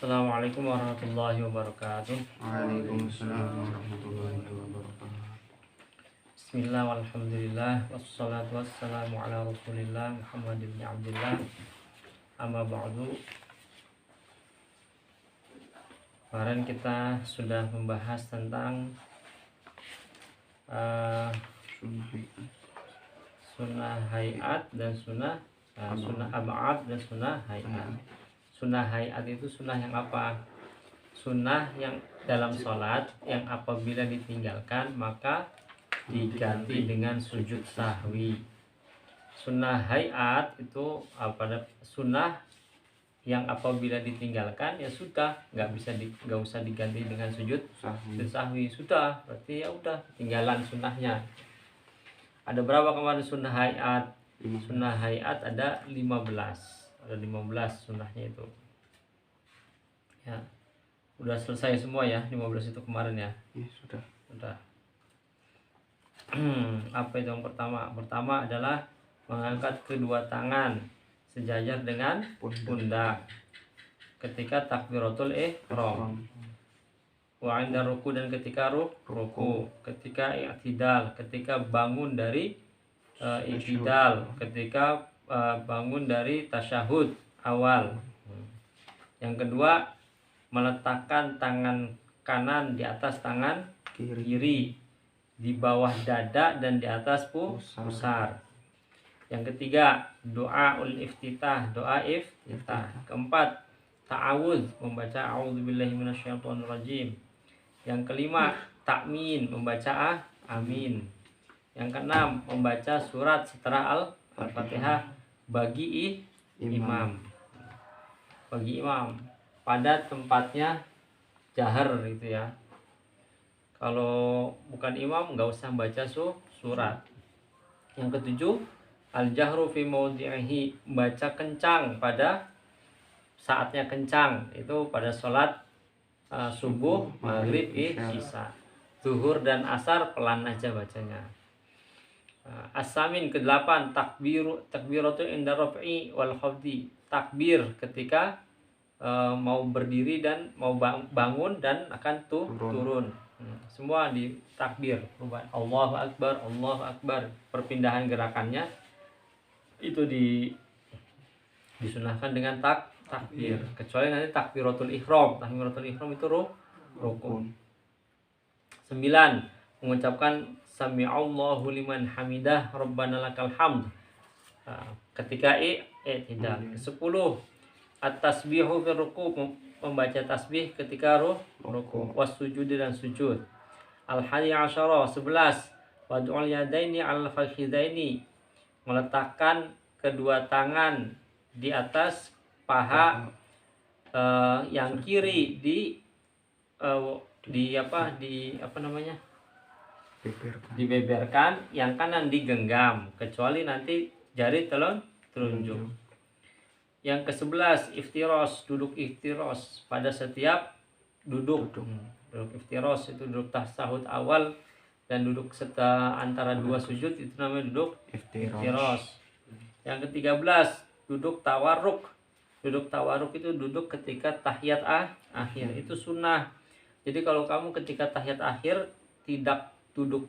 Assalamualaikum warahmatullahi wabarakatuh. Waalaikumsalam warahmatullahi wabarakatuh. Bismillah walhamdulillah wassalatu wassalamu ala rasulillah Muhammad ibn Abdullah. Amma ba'du. Kemarin kita sudah membahas tentang sunnah hayat dan sunnah ab'ad dan sunnah hayat. Sunnah hayat itu sunnah yang apa? Sunnah yang dalam sholat yang apabila ditinggalkan maka diganti dengan sujud sahwi. Sunnah hayat itu sunnah yang apabila ditinggalkan ya sudah nggak usah diganti dengan sujud sahwi, sudah berarti ya udah tinggalan sunnahnya. Ada berapa kemarin sunnah hayat? Sunnah hayat ada 15 sunnahnya itu ya. Udah selesai semua ya 15 itu kemarin ya? Ya sudah. Apa itu yang pertama? Pertama adalah mengangkat kedua tangan sejajar dengan pundak ketika takbiratul ihram, wa 'inda ruku dan ketika ruku, ketika i'tidal, ketika bangun dari i'tidal, ketika bangun dari tasyahud awal. Yang kedua, meletakkan tangan kanan di atas tangan kiri di bawah dada dan di atas pusar. Yang ketiga, doa iftitah. Keempat, ta'awudz, membaca a'udzubillahi minasyaitonirrajim. Yang kelima, takmin, membaca amin. Yang keenam, membaca surat setelah Al-Fatihah bagi imam. Pada tempatnya jahar gitu ya. Kalau bukan imam nggak usah baca surat. Yang ketujuh, al-jahru fi mawdi'ihi, baca kencang pada saatnya kencang, itu pada sholat subuh, maghrib, isya. Zuhur dan asar pelan aja bacanya. As-samin ke-8, takbiratu inda raf'i wal khafdi, takbir ketika mau berdiri dan mau bangun dan akan turun. Semua di takbir. Allahu Akbar, Allahu Akbar. Perpindahan gerakannya itu disunahkan dengan takbir. Kecuali nanti takbiratul ihram. Takbiratul ihram itu rukun. 9. Mengucapkan sami'allahu liman hamidah rabbana lakal hamd ketika i'tidal. 10. At-tasbihu fi ruku', membaca tasbih ketika ruku', was-sujud dan sujud. Al-11. Wad'ul yadaini 'alal fakhidaini, meletakkan kedua tangan di atas paha yang kiri dibeberkan, yang kanan digenggam, kecuali nanti jari telunjuk. Yang ke-11, iftiros, duduk iftiros pada setiap duduk iftiros itu duduk tasyahud awal dan duduk antara dua sujud, itu namanya duduk iftiros. Yang ke-13, duduk tawarruk. Duduk tawarruk itu duduk ketika tahiyat akhir, itu sunnah. Jadi kalau kamu ketika tahiyat akhir tidak duduk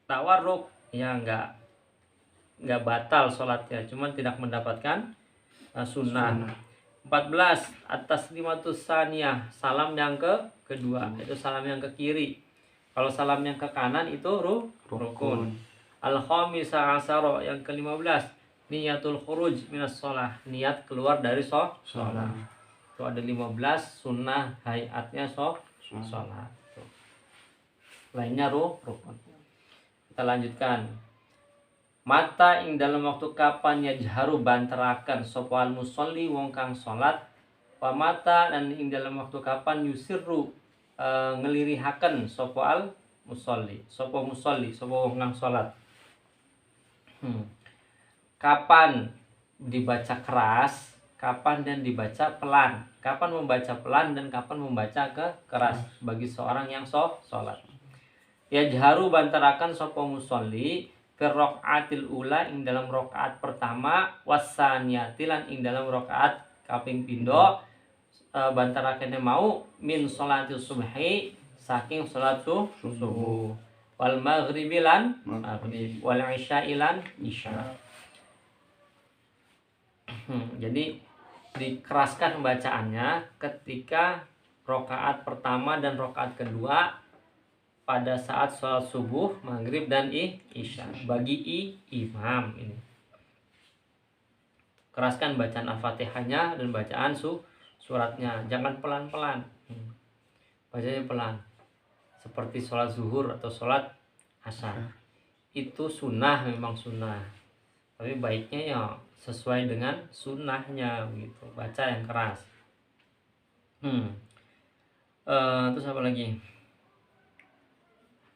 tawarruk ya nggak batal sholatnya, cuman tidak mendapatkan sunnah. 14, atas 5 saniyah, salam yang kedua, itu salam yang ke kiri. Kalau salam yang ke kanan itu rukun. Al-khamisah asyara, yang ke-15, niyatul khuruj minas sholah, niat keluar dari sholat. Itu ada 15 sunnah hayatnya sholat. Lainnya rukun. Kita lanjutkan. Mata ing dalam waktu kapan yajharu bantarakan sapa al musolli wong kang salat, wa mata dan ing dalam waktu kapan yusirru ngelirihaken sapa al musolli, sapa wong kang salat. Kapan dibaca keras, kapan dan dibaca pelan, kapan membaca pelan dan kapan membaca keras bagi seorang yang salat. Yajharu bantarakan sapa musolli raqaatil ula ing dalam rakaat pertama, wasaniyati lan ing dalam rakaat kaping pindho bantara kene mau min sholatil subhi saking salat subuh wal maghribi lan maghrib wal isya'i lan isya. Jadi dikeraskan bacaannya ketika rokaat pertama dan rokaat kedua pada saat sholat subuh, maghrib dan isya bagi imam ini. Keraskan bacaan Al-Fatihahnya dan bacaan suratnya, jangan pelan-pelan. Bacanya pelan. Seperti sholat zuhur atau sholat asar. Itu sunnah, memang sunnah. Tapi baiknya ya sesuai dengan sunnahnya gitu. Baca yang keras. Terus apa lagi?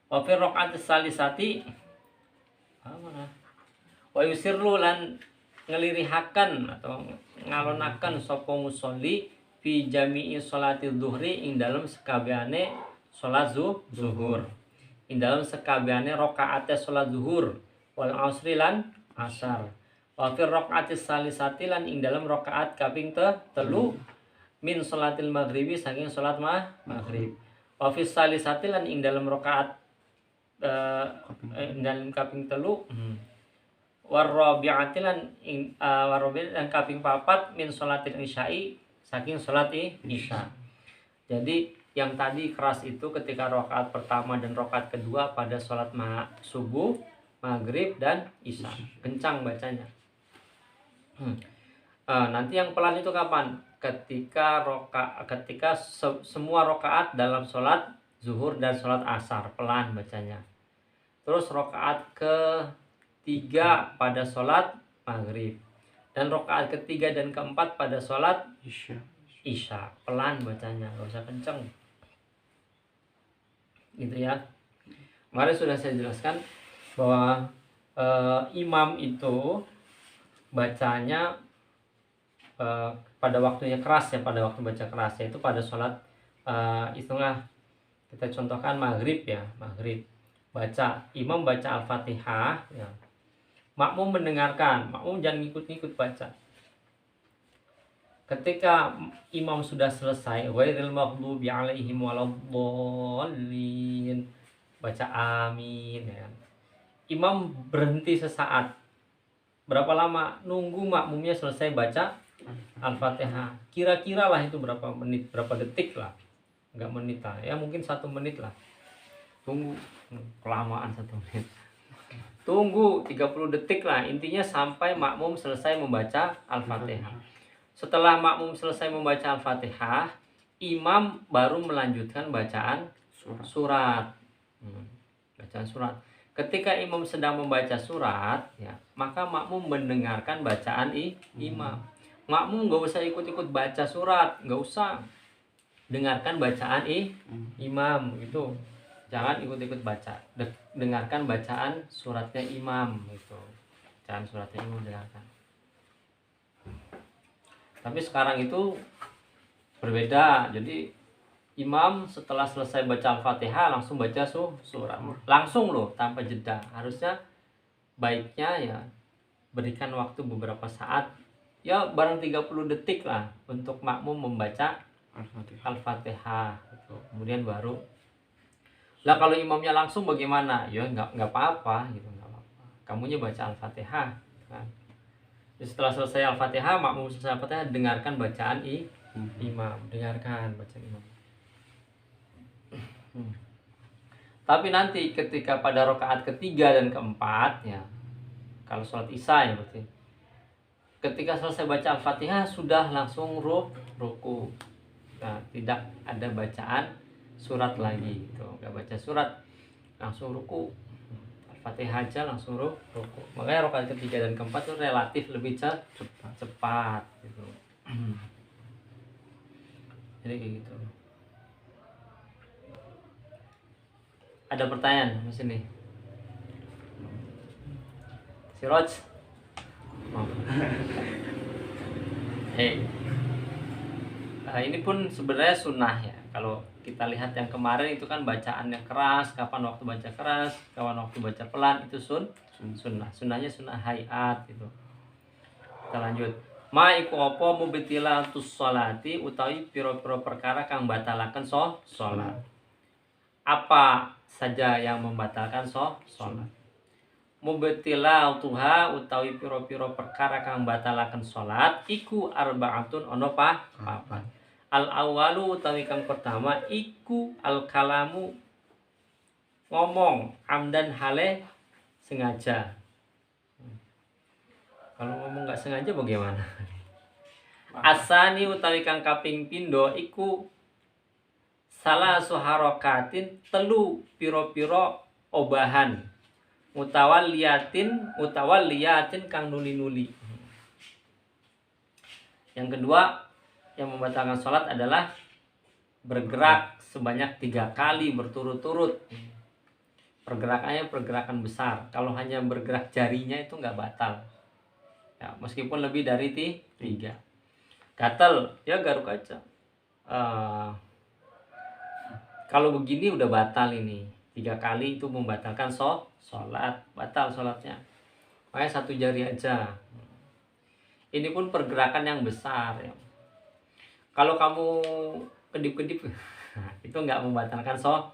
Wa fi raq'atis salisati mana? Wa yusirru lan ngelirihaken atau ngalonaken sapa musolli fi jami'i sholati dhuhri ing dalem sekabehane salat zuhur. Ing dalem sekabehane rakaate salat zuhur wal asri lan asar. Wa fi raq'atis salisati lan ing dalem rakaat kaping telu min sholatil maghribi saking salat maghrib. Wa fi salisati lan ing dalem rakaat dalam kaping telu warabi'ati lan warabi' dan kaping papat min sholatil isya'i saking salat isya. Jadi yang tadi keras itu ketika rakaat pertama dan rakaat kedua pada salat subuh, maghrib dan isya. Kencang bacanya. Nanti yang pelan itu kapan? Ketika semua rakaat dalam salat zuhur dan sholat asar pelan bacanya. Terus rokaat ketiga pada sholat maghrib dan rokaat ketiga dan keempat pada sholat isya pelan bacanya, gak usah kenceng gitu ya. Kemarin sudah saya jelaskan bahwa imam itu bacanya pada waktunya keras ya, pada waktu baca keras yaitu pada sholat itulah. Kita contohkan maghrib ya, maghrib imam baca Al-Fatihah ya. Makmum mendengarkan, makmum jangan ngikut-ngikut baca. Ketika imam sudah selesai, ghairil maghdubi alaihim waladdallin, baca amin ya. Imam berhenti sesaat. Berapa lama? Nunggu makmumnya selesai baca Al-Fatihah. Kira-kira lah itu berapa menit, berapa detik lah. Enggak menit lah, ya mungkin 1 menit lah. Tunggu, kelamaan 1 menit. Tunggu 30 detik lah, intinya sampai makmum selesai membaca Al-Fatihah. Setelah makmum selesai membaca Al-Fatihah, imam baru melanjutkan bacaan surat. Bacaan surat. Ketika imam sedang membaca surat, ya, maka makmum mendengarkan bacaan imam. Makmum nggak usah ikut-ikut baca surat, nggak usah. Dengarkan bacaan imam gitu, jangan ikut-ikut baca. Dengarkan bacaan suratnya imam gitu, bacaan suratnya imam dengarkan. Tapi sekarang itu berbeda, jadi imam setelah selesai baca Al-Fatihah langsung baca surat, langsung loh tanpa jeda. Harusnya baiknya ya berikan waktu beberapa saat, ya barang 30 detik lah untuk makmum membaca Al-Fatihah gitu. Kemudian baru lah kalau imamnya langsung bagaimana? Ya nggak apa-apa gitu, nggak apa-apa. Kamunya baca Al-Fatihah kan. Jadi setelah selesai Al-Fatihah, makmum selesai Al-Fatihah, dengarkan bacaan imam, dengarkan bacaan imam. Tapi nanti ketika pada rakaat ketiga dan keempat ya, kalau sholat isya ya berarti ketika selesai baca Al-Fatihah sudah langsung ruku. Nah, tidak ada bacaan surat lagi gitu. Nggak baca surat, langsung ruku. Al-Fatihah aja langsung ruku. Makanya rakaat ketiga dan keempat itu relatif lebih cepat gitu. Jadi kayak gitu. Ada pertanyaan di sini? Siroj? Hey. Ini pun sebenarnya sunnah ya. Kalau kita lihat yang kemarin itu kan bacaannya keras, kapan waktu baca keras, kapan waktu baca pelan, itu sunnah. Sunnahnya sunnah hayat gitu. Kita lanjut. Ma iku apa mubtilatus sholati utawi pira-pira perkara kang batalaken salat. Apa saja yang membatalkan salat? Mubtilatuha utawi pira-pira perkara kang batalaken salat iku arbaatun ana papat. Al awalu utawi kang pertama iku al kalamu ngomong amdan hale sengaja. Kalau ngomong nggak sengaja bagaimana? Asani utawi kang kaping pindho iku salah suharokatin telu piro-piro obahan mutawaliyatin kang nuli-nuli. Yang kedua yang membatalkan sholat adalah bergerak sebanyak 3 kali berturut-turut. Pergerakannya pergerakan besar. Kalau hanya bergerak jarinya itu nggak batal. Ya, meskipun lebih dari 3. Gatal, ya garuk aja. Kalau begini udah batal ini. 3 kali itu membatalkan sholat. Batal sholatnya. Makanya 1 jari aja. Ini pun pergerakan yang besar ya. Kalau kamu kedip-kedip itu nggak membatalkan sholat.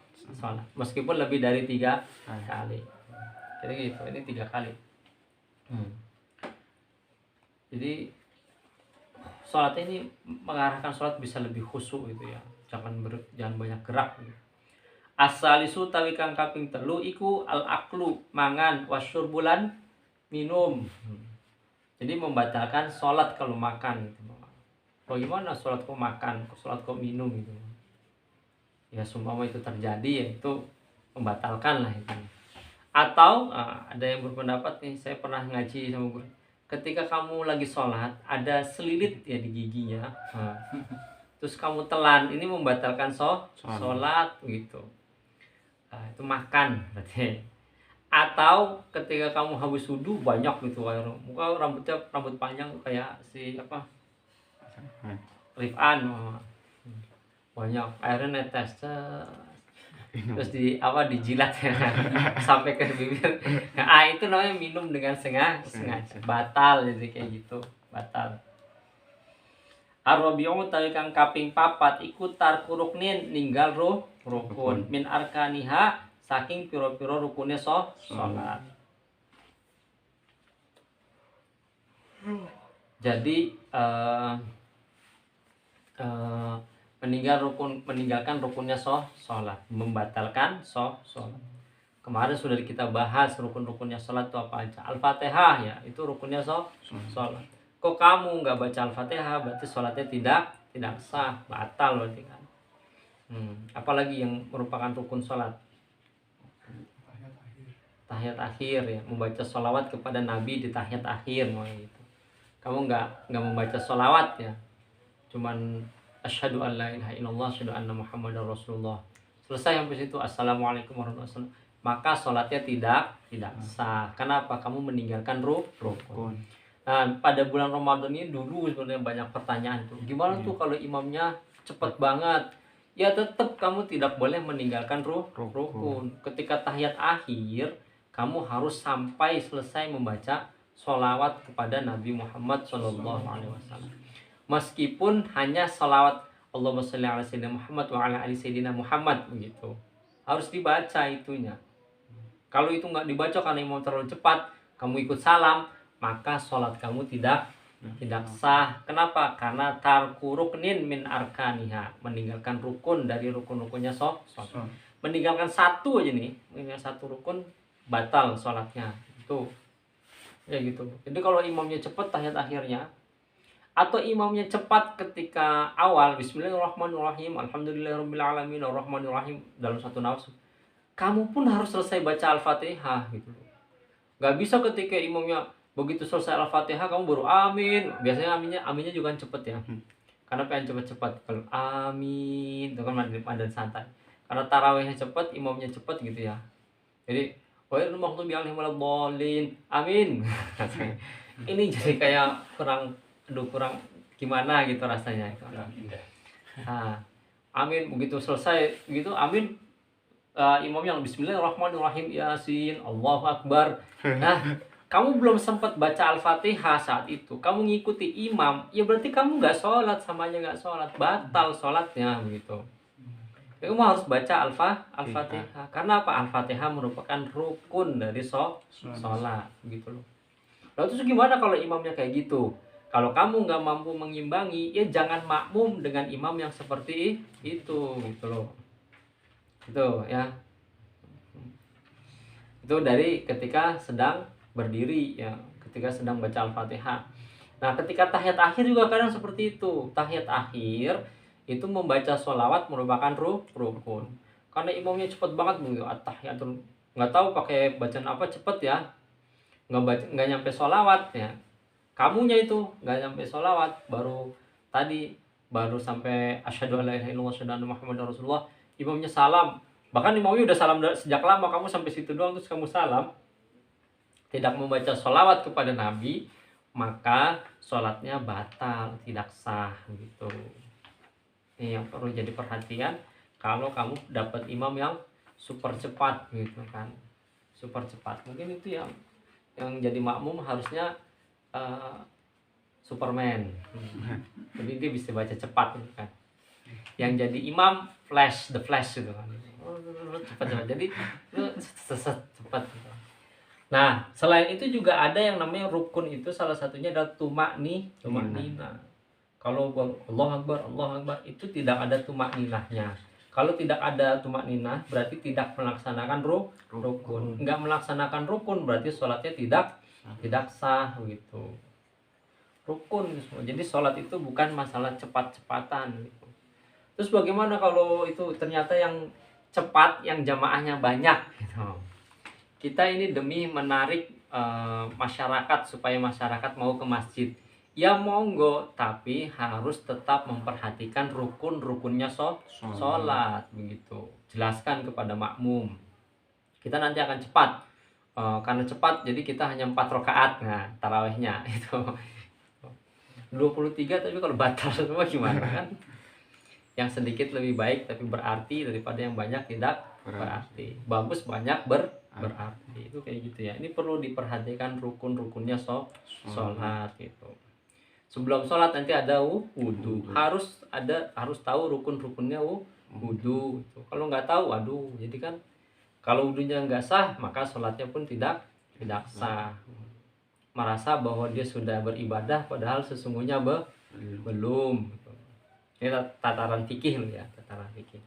Meskipun lebih dari 3 kali. Jadi gitu, ini 3 kali. Jadi sholat ini mengarahkan sholat bisa lebih khusyuk gitu ya. Jangan banyak gerak gitu. Asalisu tawi kang kaping telu iku al aklu mangan wasyurbulan minum. Jadi membatalkan sholat kalau makan gitu. Bagaimana sholat kok makan, sholat kok minum gitu. Ya seumpama itu terjadi ya itu membatalkan lah itu. Atau ada yang berpendapat nih, saya pernah ngaji sama guru. Ketika kamu lagi sholat ada selilit ya di giginya, terus kamu telan, ini membatalkan sholat gitu. Itu makan berarti. Atau ketika kamu habis wudu banyak gitu air, muka rambut panjang kayak si Rifan, banyak airnya netes terus dijilat ya sampai ke bibir. Itu namanya minum dengan sengaja. Batal jadi kayak gitu, batal. Ar-rabi'u tawi kang kaping 4 iku tarku ruknin ninggal rukun min arkaniha saking pira-pira rukune salat. Jadi meninggalkan rukunnya sholat, membatalkan sholat. Kemarin sudah kita bahas rukun-rukunnya sholat itu apa aja. Al-Fatihah ya, itu rukunnya sholat. Kok kamu nggak baca Al-Fatihah, berarti sholatnya tidak sah, batal berarti kan. Apalagi yang merupakan rukun sholat? Tahiyat akhir ya, membaca sholawat kepada Nabi di tahiyat akhir gitu. Kamu nggak membaca sholawat ya, cuman asyhadu an la ilaha illallah asyhadu anna muhammadar rasulullah. Selesai sampai situ assalamualaikum warahmatullahi wabarakatuh. Maka sholatnya tidak sah. Kenapa? Kamu meninggalkan rukun. Nah, pada bulan Ramadan ini dulu sebenarnya banyak pertanyaan tuh. Gimana tuh kalau imamnya cepat banget? Ya tetap kamu tidak boleh meninggalkan rukun. Ketika tahiyat akhir, kamu harus sampai selesai membaca sholawat kepada Nabi Muhammad SAW. Meskipun hanya sholawat Allahumma sholli ala sayyidina Muhammad wa ala ali sayyidina Muhammad begitu, harus dibaca itunya. Kalau itu nggak dibaca karena imam terlalu cepat, kamu ikut salam, maka sholat kamu tidak sah. Kenapa? Karena tarku ruknin min arkaniha, meninggalkan rukun dari rukun-rukunnya sholat. Meninggalkan 1 aja nih, meninggalkan 1 rukun batal sholatnya itu. Ya gitu. Jadi kalau imamnya cepat tahiyat akhirnya, atau imamnya cepat ketika awal bismillahirrahmanirrahim alhamdulillahirabbil alamin arrahmanirrahim dalam 1 nafas, kamu pun harus selesai baca Al-Fatihah gitu. Gak bisa ketika imamnya begitu selesai Al-Fatihah kamu baru amin. Biasanya aminnya juga cepet ya, karena pengen cepet-cepet. Kalau amin itu kan mandan santai, karena tarawihnya cepet, imamnya cepet gitu ya. Jadi wairul maghdubi alaihim waladdallin amin. Ini jadi kayak kurang gimana gitu rasanya itu. Amin begitu selesai gitu amin, imam yang bismillahirrahmanirrahim yasin Allahu akbar. Nah kamu belum sempat baca Al-Fatihah saat itu, kamu ngikuti imam, ya berarti kamu nggak sholat, sama aja nggak sholat, batal sholatnya begitu. Kamu harus baca Al-Fatihah. Karena apa? Al-Fatihah merupakan rukun dari sholat gitu loh. Lalu terus gimana kalau imamnya kayak gitu? Kalau kamu nggak mampu mengimbangi, ya jangan makmum dengan imam yang seperti itu gitu loh. Itu ya. Itu dari ketika sedang berdiri ya, ketika sedang baca Al-Fatihah. Nah, ketika tahiyat akhir juga kadang seperti itu. Tahiyat akhir itu membaca sholawat merupakan rukun. Karena imamnya cepet banget begitu, at-tahiyatul, nggak tahu pakai bacaan apa cepet ya, nggak nyampe sholawat ya. Kamunya itu nggak nyampe sholawat, baru sampai asyhadu alla ilaha illallah asyhadu anna muhammadar rasulullah, imamnya salam. Bahkan imamnya udah salam sejak lama, kamu sampai situ doang terus kamu salam, tidak membaca sholawat kepada Nabi, maka sholatnya batal, tidak sah gitu. Ini yang perlu jadi perhatian kalau kamu dapat imam yang super cepat gitu kan, super cepat. Mungkin itu yang jadi makmum harusnya Superman. Jadi dia bisa baca cepat gitu kan. Yang jadi imam the flash gitu kan. Cepat. Jadi cepat gitu. Nah, selain itu juga ada yang namanya rukun, itu salah satunya adalah tumaknina. Kalau Allah Akbar itu tidak ada tumakninahnya. Kalau tidak ada tumakninah berarti tidak melaksanakan rukun. Enggak melaksanakan rukun berarti sholatnya tidak sah gitu. Rukun semua. Jadi sholat itu bukan masalah cepat-cepatan gitu. Terus bagaimana kalau itu ternyata yang cepat, yang jamaahnya banyak gitu. Kita ini demi menarik masyarakat supaya masyarakat mau ke masjid. Ya monggo, tapi harus tetap memperhatikan rukun-rukunnya sholat begitu. Jelaskan kepada makmum. Kita nanti akan cepat. Karena cepat jadi kita hanya 4 rakaat. Nah, tarawihnya itu 23, tapi kalau batal semua gimana kan? Yang sedikit lebih baik tapi berarti daripada yang banyak tidak berarti. Bagus banyak berarti. Itu kayak gitu ya. Ini perlu diperhatikan rukun-rukunnya sholat gitu. Sebelum sholat nanti ada wudu. Harus tahu rukun-rukunnya wudu. Kalau nggak tahu, aduh, jadi kan kalau wudunya nggak sah, maka sholatnya pun tidak sah. Merasa bahwa dia sudah beribadah, padahal sesungguhnya belum. Ini tataran fikih loh ya, tataran fikih.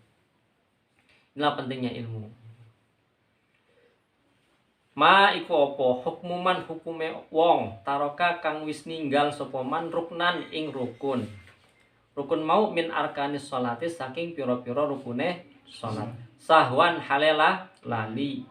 Inilah pentingnya ilmu. Ma iku apa hukmuman hukume wong taroka kang wis ninggal sapa man ruknan ing rukun. Rukun mau min arkanis sholati saking pira-pira rukune salat. Sahwan halela lali.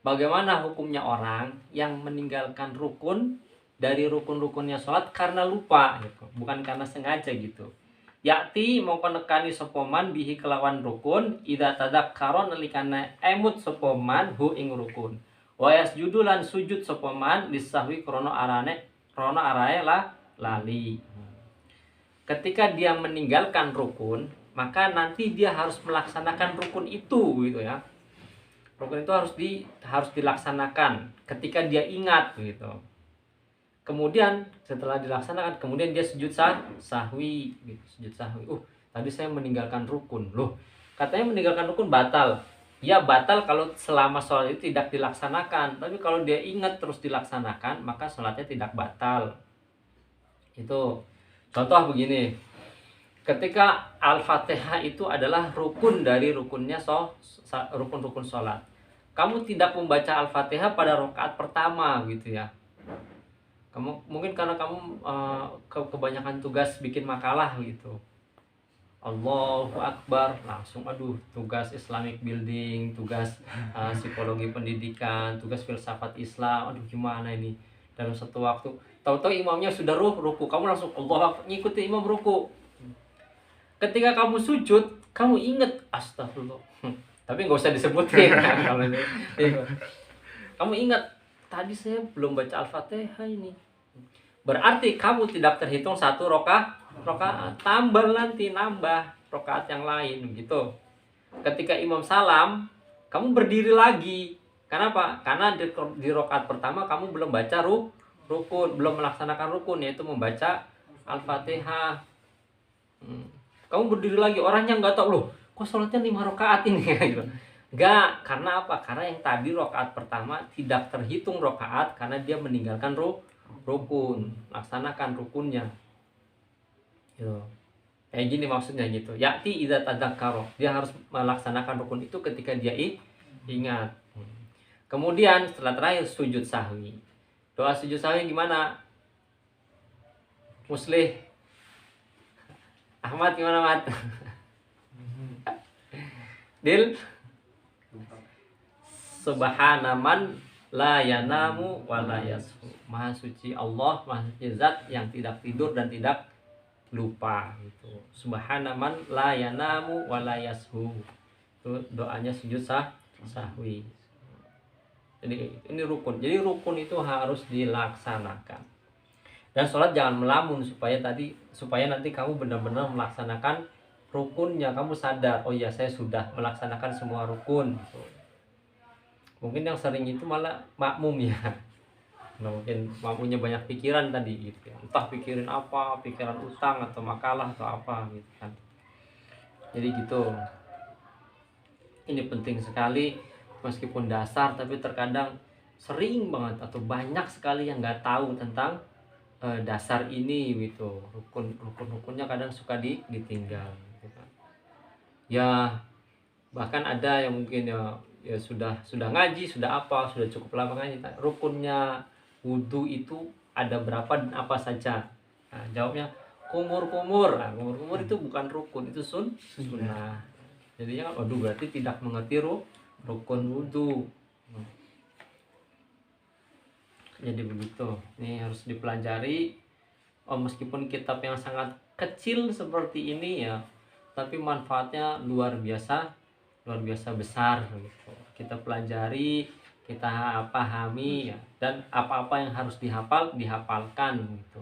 Bagaimana hukumnya orang yang meninggalkan rukun dari rukun-rukunnya sholat karena lupa gitu, bukan karena sengaja gitu. Yakti mongko nekani sapa man bihi kelawan rukun idza tadzakkara nalikana emut sapa man hu ing rukun. Wa yasjudu lan sujud sapa man lisahwi krana arae lali. Ketika dia meninggalkan rukun, maka nanti dia harus melaksanakan rukun itu gitu ya. Rukun itu harus dilaksanakan ketika dia ingat gitu. Kemudian setelah dilaksanakan, kemudian dia sujud sahwi gitu, sujud sahwi. Tadi saya meninggalkan rukun. Loh, katanya meninggalkan rukun batal. Ya batal kalau selama sholat itu tidak dilaksanakan. Tapi kalau dia ingat terus dilaksanakan, maka sholatnya tidak batal. Itu contoh begini. Ketika Al-Fatihah itu adalah rukun dari rukunnya rukun-rukun sholat. Kamu tidak membaca Al-Fatihah pada rakaat pertama gitu ya. Mungkin karena kamu kebanyakan tugas bikin makalah gitu. Allahu Akbar, langsung tugas Islamic building, tugas psikologi pendidikan, tugas filsafat Islam. Gimana ini dalam satu waktu. Tahu-tahu imamnya sudah ruku, kamu langsung Allahu Akbar, ngikuti imam ruku. Ketika kamu sujud, kamu ingat astagfirullah. Tapi nggak usah disebutin kalau kamu ingat tadi saya belum baca Al-Fatihah ini. Berarti kamu tidak terhitung satu rakaat, tambah nanti nambah rakaat yang lain gitu. Ketika imam salam, kamu berdiri lagi. Kenapa? Karena di rakaat pertama kamu belum baca rukun, belum melaksanakan rukun, yaitu membaca Al-Fatihah. Kamu berdiri lagi, orangnya nggak tahu loh, kok sholatnya 5 rakaat ini gitu. Enggak, karena apa? Karena yang tadi rakaat pertama tidak terhitung rakaat karena dia meninggalkan rukun, laksanakan rukunnya. Gitu. Kayak gini maksudnya gitu. Ya'ti idza tadzakkara. Dia harus melaksanakan rukun itu ketika dia ingat. Kemudian setelah terakhir sujud sahwi. Doa sujud sahwi gimana? Muslih. Ahmad gimana, Mat? Dil? Subhanaman la yanamu wa la yashu. Maha suci Allah, maha suci zat yang tidak tidur dan tidak lupa gitu. Subhanaman la yanamu wa la yashu. Itu doanya sujud sahwi. Jadi ini rukun. Jadi rukun itu harus dilaksanakan. Dan sholat jangan melamun supaya nanti kamu benar-benar melaksanakan rukunnya. Kamu sadar, oh iya saya sudah melaksanakan semua rukun. Mungkin yang sering itu malah makmum ya. Nah, mungkin makmumnya banyak pikiran tadi gitu ya. Entah pikirin apa, pikiran utang atau makalah atau apa gitu kan. Jadi gitu. Ini penting sekali. Meskipun dasar tapi terkadang sering banget atau banyak sekali yang nggak tahu tentang dasar ini gitu. Rukunnya kadang suka ditinggal gitu kan. Ya bahkan ada yang mungkin ya sudah ngaji, sudah cukup lama ngaji, rukunnya wudhu itu ada berapa dan apa saja. Nah, jawabnya kumur. Nah, kumur itu bukan rukun, itu sunnah. Jadinya waduh berarti tidak mengerti rukun wudhu. Jadi begitu. Ini harus dipelajari. Meskipun kitab yang sangat kecil seperti ini ya, tapi manfaatnya luar biasa besar gitu. Kita pelajari, kita pahami ya, dan apa-apa yang harus dihafalkan gitu.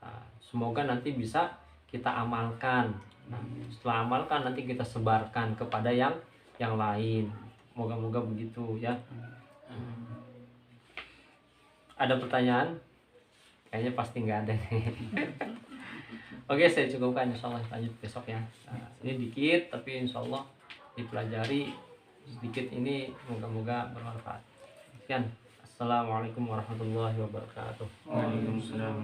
Nah, semoga nanti bisa kita amalkan. Nah, setelah amalkan nanti kita sebarkan kepada yang lain. Moga-moga begitu ya. Ada pertanyaan? Kayaknya pasti nggak ada nih. Oke, saya cukupkan, insyaallah lanjut besok ya. Nah, ini dikit tapi insyaallah dipelajari sedikit ini, moga-moga bermanfaat. Sekian. Assalamualaikum warahmatullahi wabarakatuh. Waalaikumsalam.